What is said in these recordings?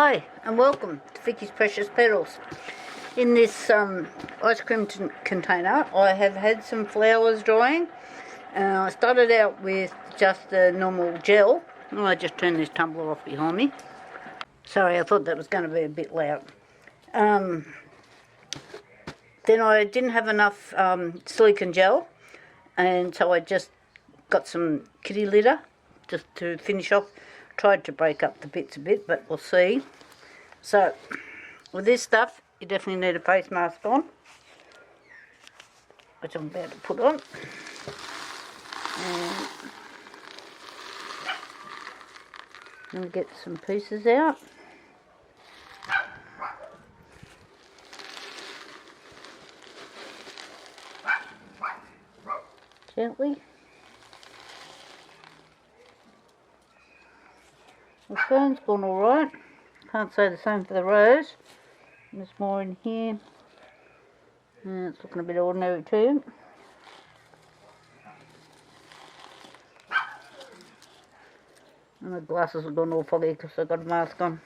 Hi and welcome to Vicky's Precious Petals. In this ice cream container I have had some flowers drying. I started out with just the normal gel. I just turned this tumbler off behind me. Sorry, I thought that was going to be a bit loud. Then I didn't have enough Silica Gel, and so I just got some kitty litter just to finish off. Tried to break up the bits a bit, but we'll see. So with this stuff you definitely need a face mask on, which I'm about to put on. And I'm going to get some pieces out. Gently. The fern's gone alright. Can't say the same for the rose. There's more in here. And it's looking a bit ordinary too. And the glasses have gone all foggy because I've got a mask on.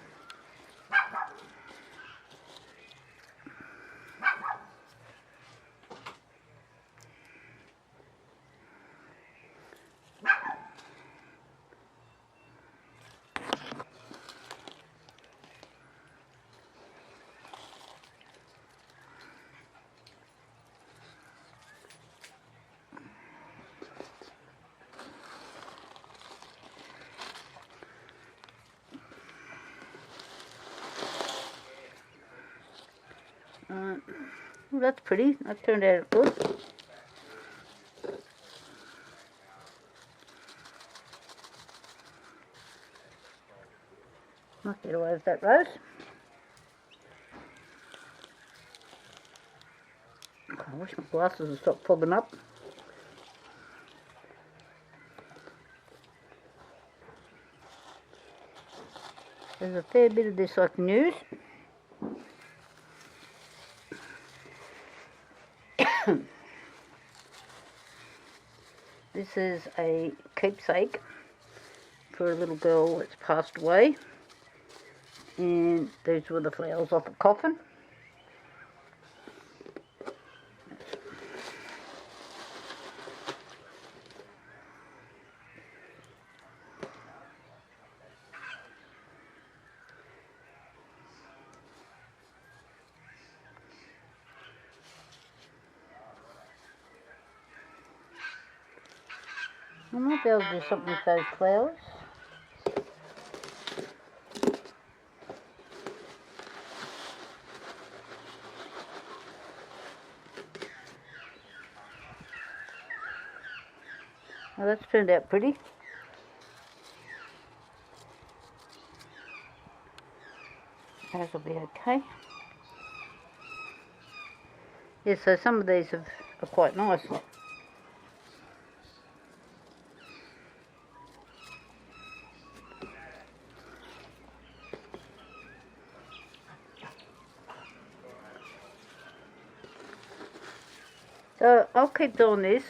Well, that's pretty. That turned out good. Might get away with that rose. I wish my glasses would stop fogging up. There's a fair bit of this I can use. This is a keepsake for a little girl that's passed away, and these were the flowers off a coffin. I might be able to do something with those flowers. Well, that's turned out pretty. Those will be okay. Yeah, so some of these are quite nice. So I'll keep doing this.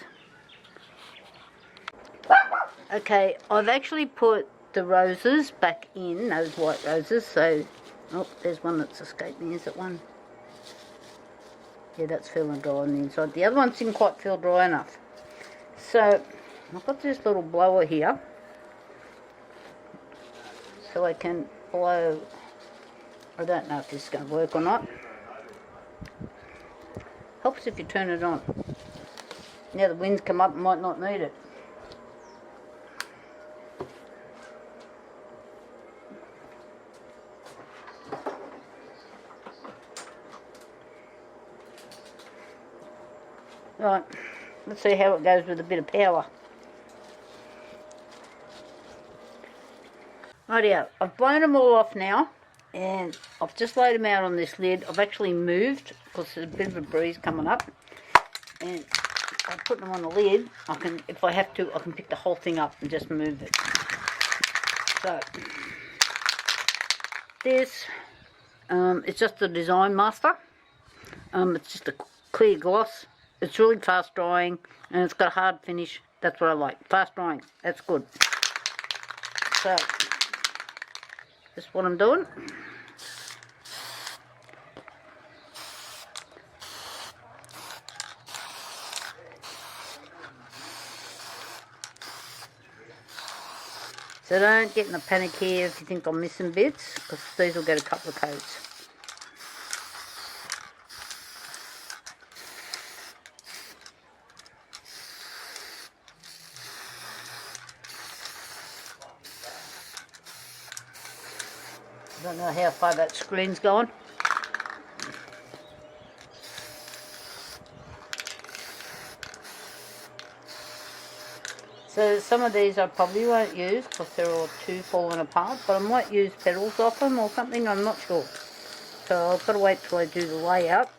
Okay, I've actually put the roses back in, those white roses, so, oh, there's one that's escaped me. Is it one? Yeah, that's feeling dry on the inside. The other ones didn't quite feel dry enough. So I've got this little blower here, so I can blow. I don't know if this is going to work or not. Helps if you turn it on. Now the wind's come up, might not need it. Right, let's see how it goes with a bit of power. Rightio, I've blown them all off now, and I've just laid them out on this lid. I've actually moved because there's a bit of a breeze coming up, and I put them on the lid. I can, if I have to, I can pick the whole thing up and just move it. So this, it's just the Design Master. It's just a clear gloss. It's really fast drying, and it's got a hard finish. That's what I like. Fast drying. That's good. So, that's what I'm doing. So don't get in a panic here if you think I'm missing bits, because these will get a couple of coats. I don't know how far that screen's gone. So some of these I probably won't use because they're all too fallen apart, but I might use petals off them or something, I'm not sure. So I've got to wait till I do the layout.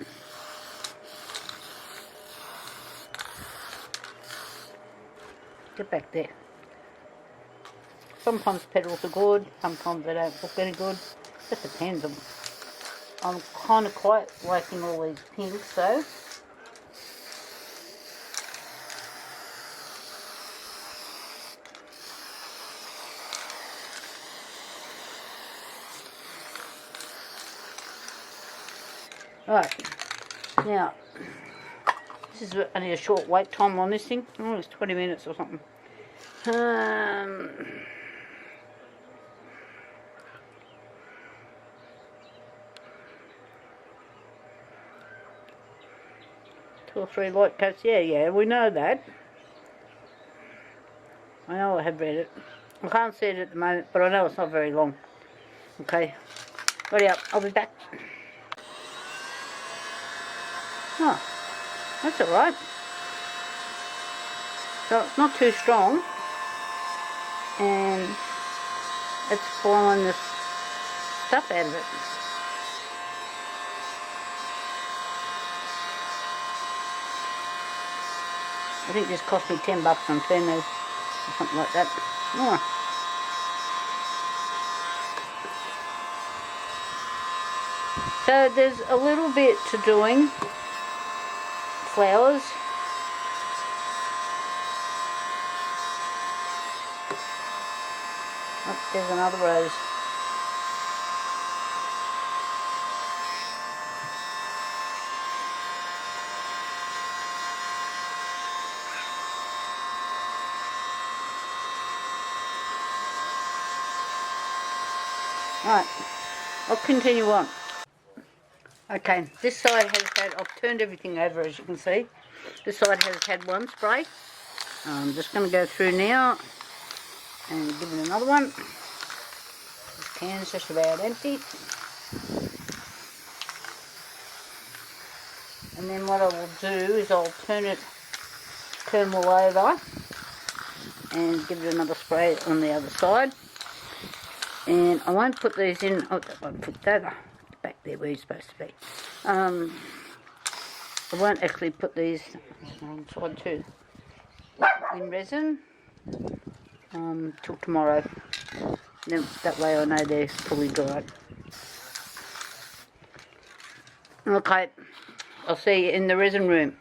Get back there. Sometimes petals are good, sometimes they don't look any good. Just depends. I'm kind of quite liking all these pinks though. Right, now, this is only a short wait time on this thing. Oh, it's 20 minutes or something. 2 or 3 light coats, yeah, we know that. I know I have read it. I can't see it at the moment, but I know it's not very long. Okay, ready up, I'll be back. Oh, that's alright. So it's not too strong, and it's blowing this stuff out of it. I think this cost me $10 on Temu or something like that. Oh. So there's a little bit to doing flowers. Oh, there's another rose. Right, I'll continue on. Okay, this side has had, I've turned everything over as you can see. This side has had one spray. I'm just going to go through now and give it another one. This can's just about empty. And then what I will do is I'll turn them all over and give it another spray on the other side. And I won't put these in, I won't put that back there where you're supposed to be. I won't actually put these on side 2 in resin till tomorrow. Then that way I know they're fully dried. Okay, I'll see you in the resin room.